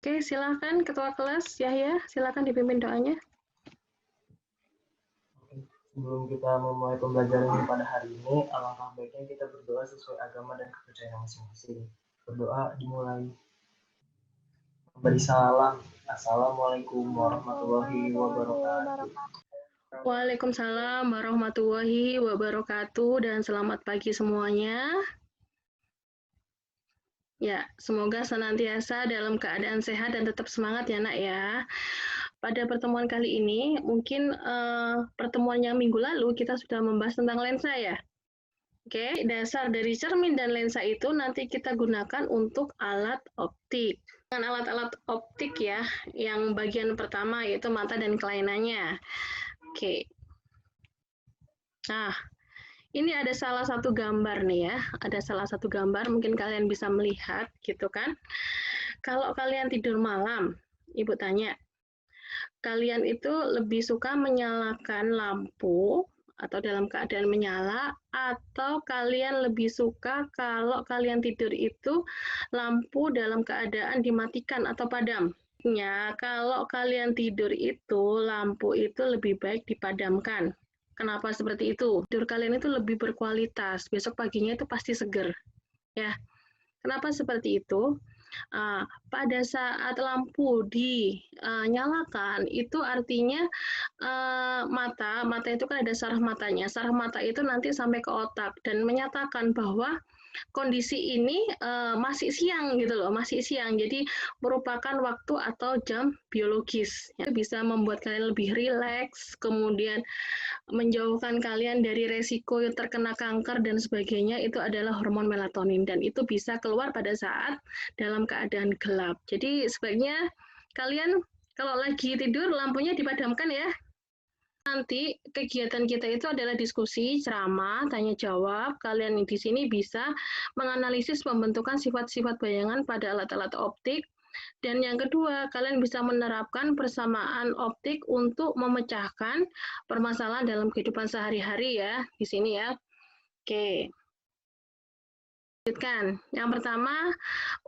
Oke, silakan Ketua Kelas Yahya, silakan dipimpin doanya. Sebelum kita memulai pembelajaran pada hari ini, alangkah baiknya kita berdoa sesuai agama dan kepercayaan masing-masing. Berdoa dimulai. Beri salam. Assalamualaikum warahmatullahi wabarakatuh. Waalaikumsalam warahmatullahi wabarakatuh dan selamat pagi semuanya. Ya, semoga senantiasa dalam keadaan sehat dan tetap semangat ya nak ya. Pada pertemuan kali ini, mungkin pertemuan yang minggu lalu kita sudah membahas tentang lensa ya. Oke, dasar dari cermin dan lensa itu nanti kita gunakan untuk alat optik. Dengan alat-alat optik ya, yang bagian pertama yaitu mata dan kelainannya. Oke. Nah, ini ada salah satu gambar nih ya, ada salah satu gambar, mungkin kalian bisa melihat gitu kan. Kalau kalian tidur malam, Ibu tanya, kalian itu lebih suka menyalakan lampu atau dalam keadaan menyala, atau kalian lebih suka kalau kalian tidur itu lampu dalam keadaan dimatikan atau padam? Ya, kalau kalian tidur itu lampu itu lebih baik dipadamkan. Kenapa seperti itu? Tidur kalian itu lebih berkualitas, besok paginya itu pasti seger. Ya, kenapa seperti itu? Pada saat lampu dinyalakan, itu artinya mata itu kan ada saraf matanya. Saraf mata itu nanti sampai ke otak dan menyatakan bahwa kondisi ini masih siang gitu loh, masih siang. Jadi merupakan waktu atau jam biologis. Ya, bisa membuat kalian lebih rileks, kemudian menjauhkan kalian dari resiko terkena kanker dan sebagainya. Itu adalah hormon melatonin dan itu bisa keluar pada saat dalam keadaan gelap. Jadi sebaiknya kalian kalau lagi tidur lampunya dipadamkan ya. Nanti kegiatan kita itu adalah diskusi, ceramah, tanya jawab. Kalian di sini bisa menganalisis pembentukan sifat-sifat bayangan pada alat-alat optik. Dan yang kedua, kalian bisa menerapkan persamaan optik untuk memecahkan permasalahan dalam kehidupan sehari-hari ya, di sini ya. Oke. Lanjutkan. Yang pertama,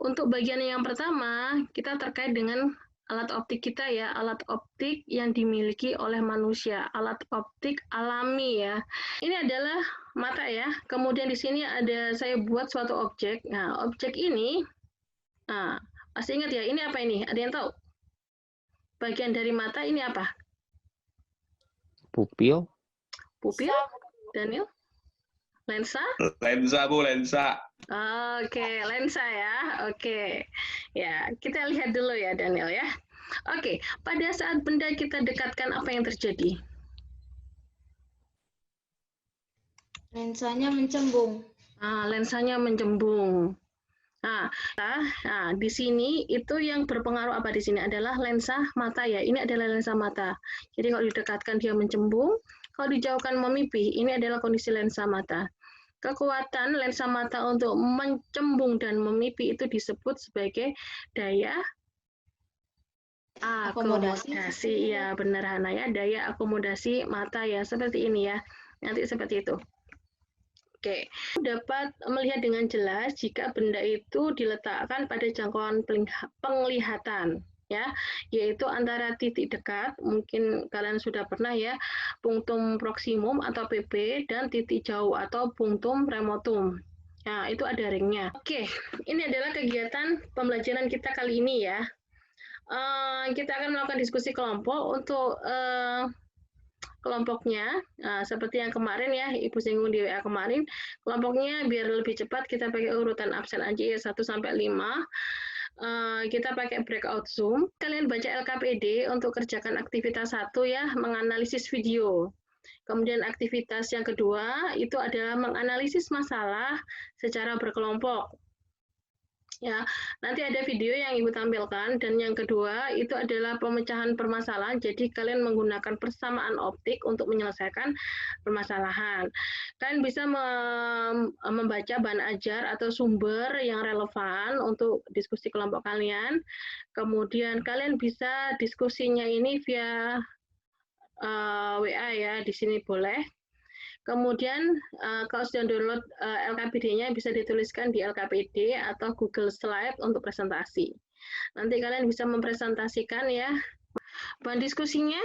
untuk bagian yang pertama, kita terkait dengan alat optik kita ya, alat optik yang dimiliki oleh manusia, alat optik alami ya. Ini adalah mata ya. Kemudian di sini ada saya buat suatu objek. Nah, objek ini, masih ingat ya, ini apa ini? Ada yang tahu? Bagian dari mata ini apa? Pupil. Pupil? Daniel? Lensa? Lensa, Bu, lensa. Oke, lensa ya. Oke. Ya, kita lihat dulu ya, Daniel ya. Oke, pada saat benda kita dekatkan, apa yang terjadi? Lensanya mencembung. Lensanya mencembung. Nah, di sini itu yang berpengaruh apa di sini adalah lensa mata ya. Ini adalah lensa mata. Jadi kalau didekatkan dia mencembung, kalau dijauhkan memipih, ini adalah kondisi lensa mata. Kekuatan lensa mata untuk mencembung dan memipih itu disebut sebagai daya akomodasi. Ya, benar Hana ya, daya akomodasi mata ya, seperti ini ya. Nanti seperti itu. Oke, dapat melihat dengan jelas jika benda itu diletakkan pada jangkauan penglihatan ya, yaitu antara titik dekat, mungkin kalian sudah pernah ya, punctum proximum atau PP, dan titik jauh atau punctum remotum. Nah, itu ada ringnya. Oke, ini adalah kegiatan pembelajaran kita kali ini ya. Kita akan melakukan diskusi kelompok untuk kelompoknya, seperti yang kemarin ya, Ibu singgung di WA kemarin, kelompoknya biar lebih cepat kita pakai urutan absen aja ya, 1 sampai 5. Kita pakai breakout Zoom. Kalian baca LKPD untuk kerjakan aktivitas 1 ya, menganalisis video. Kemudian aktivitas yang kedua itu adalah menganalisis masalah secara berkelompok. Ya, nanti ada video yang Ibu tampilkan, dan yang kedua itu adalah pemecahan permasalahan. Jadi kalian menggunakan persamaan optik untuk menyelesaikan permasalahan. Kalian bisa membaca bahan ajar atau sumber yang relevan untuk diskusi kelompok kalian. Kemudian kalian bisa diskusinya ini via WA ya, di sini boleh. Kemudian kalau sudah download LKPD-nya bisa dituliskan di LKPD atau Google Slide untuk presentasi. Nanti kalian bisa mempresentasikan ya. Bahan diskusinya,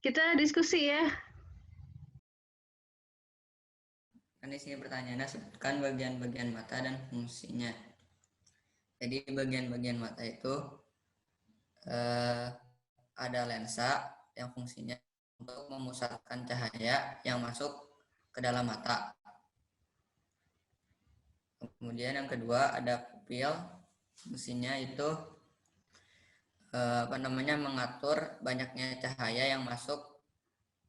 kita diskusi ya. Kan di sini pertanyaannya, sebutkan bagian-bagian mata dan fungsinya. Jadi bagian-bagian mata itu ada lensa yang fungsinya untuk memusatkan cahaya yang masuk ke dalam mata. Kemudian yang kedua ada pupil, fungsinya itu mengatur banyaknya cahaya yang masuk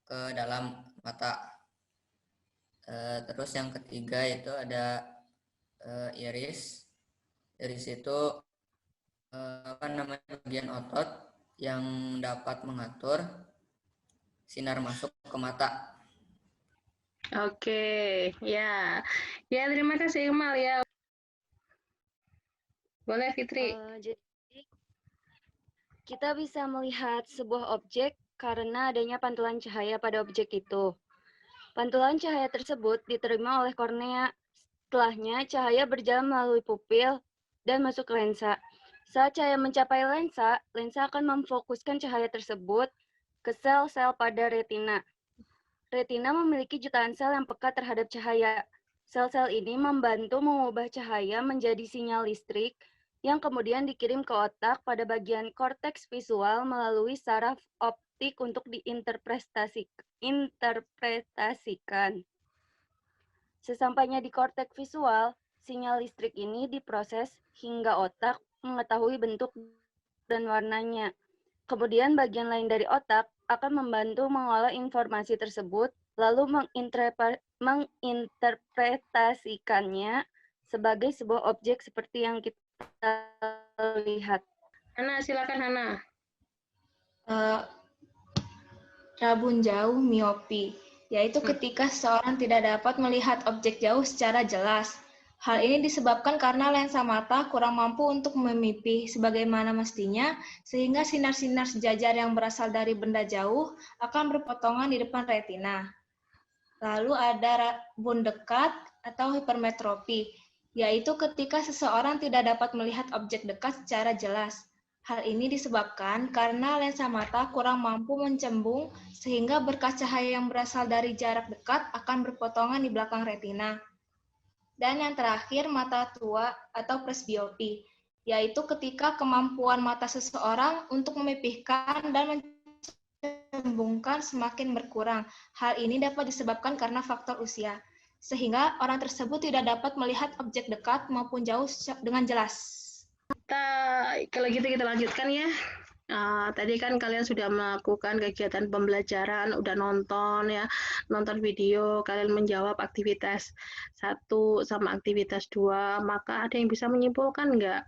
ke dalam mata. Terus yang ketiga itu ada iris. Iris itu bagian otot yang dapat mengatur sinar masuk ke mata. Oke, ya. Ya, terima kasih Iqmal ya. Boleh Fitri. Jadi kita bisa melihat sebuah objek karena adanya pantulan cahaya pada objek itu. Pantulan cahaya tersebut diterima oleh kornea. Setelahnya, cahaya berjalan melalui pupil dan masuk ke lensa. Saat cahaya mencapai lensa, lensa akan memfokuskan cahaya tersebut ke sel-sel pada retina. Retina memiliki jutaan sel yang peka terhadap cahaya. Sel-sel ini membantu mengubah cahaya menjadi sinyal listrik yang kemudian dikirim ke otak pada bagian korteks visual melalui saraf optik untuk diinterpretasikan. Sesampainya di korteks visual, sinyal listrik ini diproses hingga otak mengetahui bentuk dan warnanya. Kemudian bagian lain dari otak akan membantu mengolah informasi tersebut, lalu menginterpretasikannya sebagai sebuah objek seperti yang kita lihat. Hana, silakan Hana. Rabun jauh miopi, yaitu ketika seseorang tidak dapat melihat objek jauh secara jelas. Hal ini disebabkan karena lensa mata kurang mampu untuk memipih sebagaimana mestinya, sehingga sinar-sinar sejajar yang berasal dari benda jauh akan berpotongan di depan retina. Lalu ada rabun dekat atau hipermetropi, yaitu ketika seseorang tidak dapat melihat objek dekat secara jelas. Hal ini disebabkan karena lensa mata kurang mampu mencembung, sehingga berkas cahaya yang berasal dari jarak dekat akan berpotongan di belakang retina. Dan yang terakhir, mata tua atau presbiopi, yaitu ketika kemampuan mata seseorang untuk memipihkan dan mencembungkan semakin berkurang. Hal ini dapat disebabkan karena faktor usia, sehingga orang tersebut tidak dapat melihat objek dekat maupun jauh dengan jelas. Kalau gitu kita lanjutkan ya. Tadi kan kalian sudah melakukan kegiatan pembelajaran, udah nonton ya, nonton video, kalian menjawab aktivitas 1 sama aktivitas 2, maka ada yang bisa menyimpulkan nggak?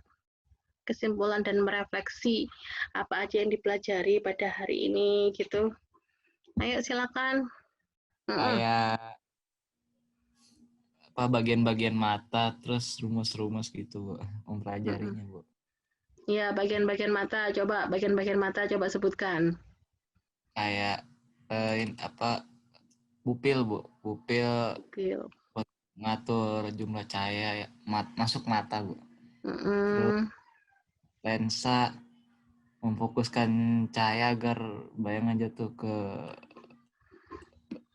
Kesimpulan dan merefleksi apa aja yang dipelajari pada hari ini gitu. Ayo silakan. Kayak bagian-bagian mata, terus rumus-rumus gitu, Bu, mempelajarinya, Bu. Ya, bagian-bagian mata, coba sebutkan. Kayak pupil, Bu. Pupil buat ngatur jumlah cahaya masuk mata, Bu. Terus lensa memfokuskan cahaya agar bayangan jatuh ke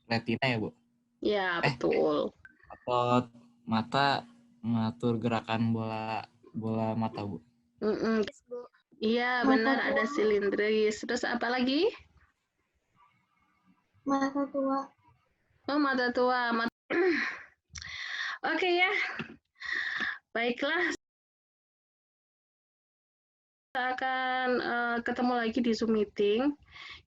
retina ya, Bu. Ya, betul. Otot mata mengatur gerakan bola mata, Bu. Iya, benar, ada silindris. Terus apa lagi? Mata tua. Oh, mata tua. Oke ya. Baiklah. Kita akan ketemu lagi di Zoom meeting.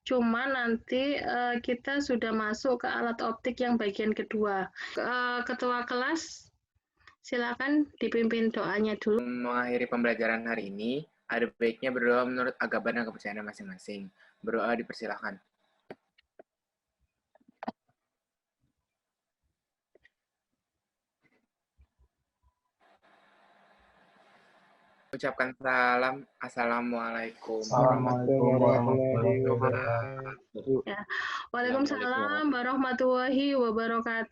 Cuma nanti kita sudah masuk ke alat optik yang bagian kedua. Ketua kelas, silakan dipimpin doanya dulu. Mengakhiri pembelajaran hari ini, ada baiknya berdoa menurut agama dan kepercayaan masing-masing. Berdoa dipersilahkan. Ucapkan salam. Assalamualaikum warahmatullahi wabarakatuh. Waalaikumsalam warahmatullahi wabarakatuh.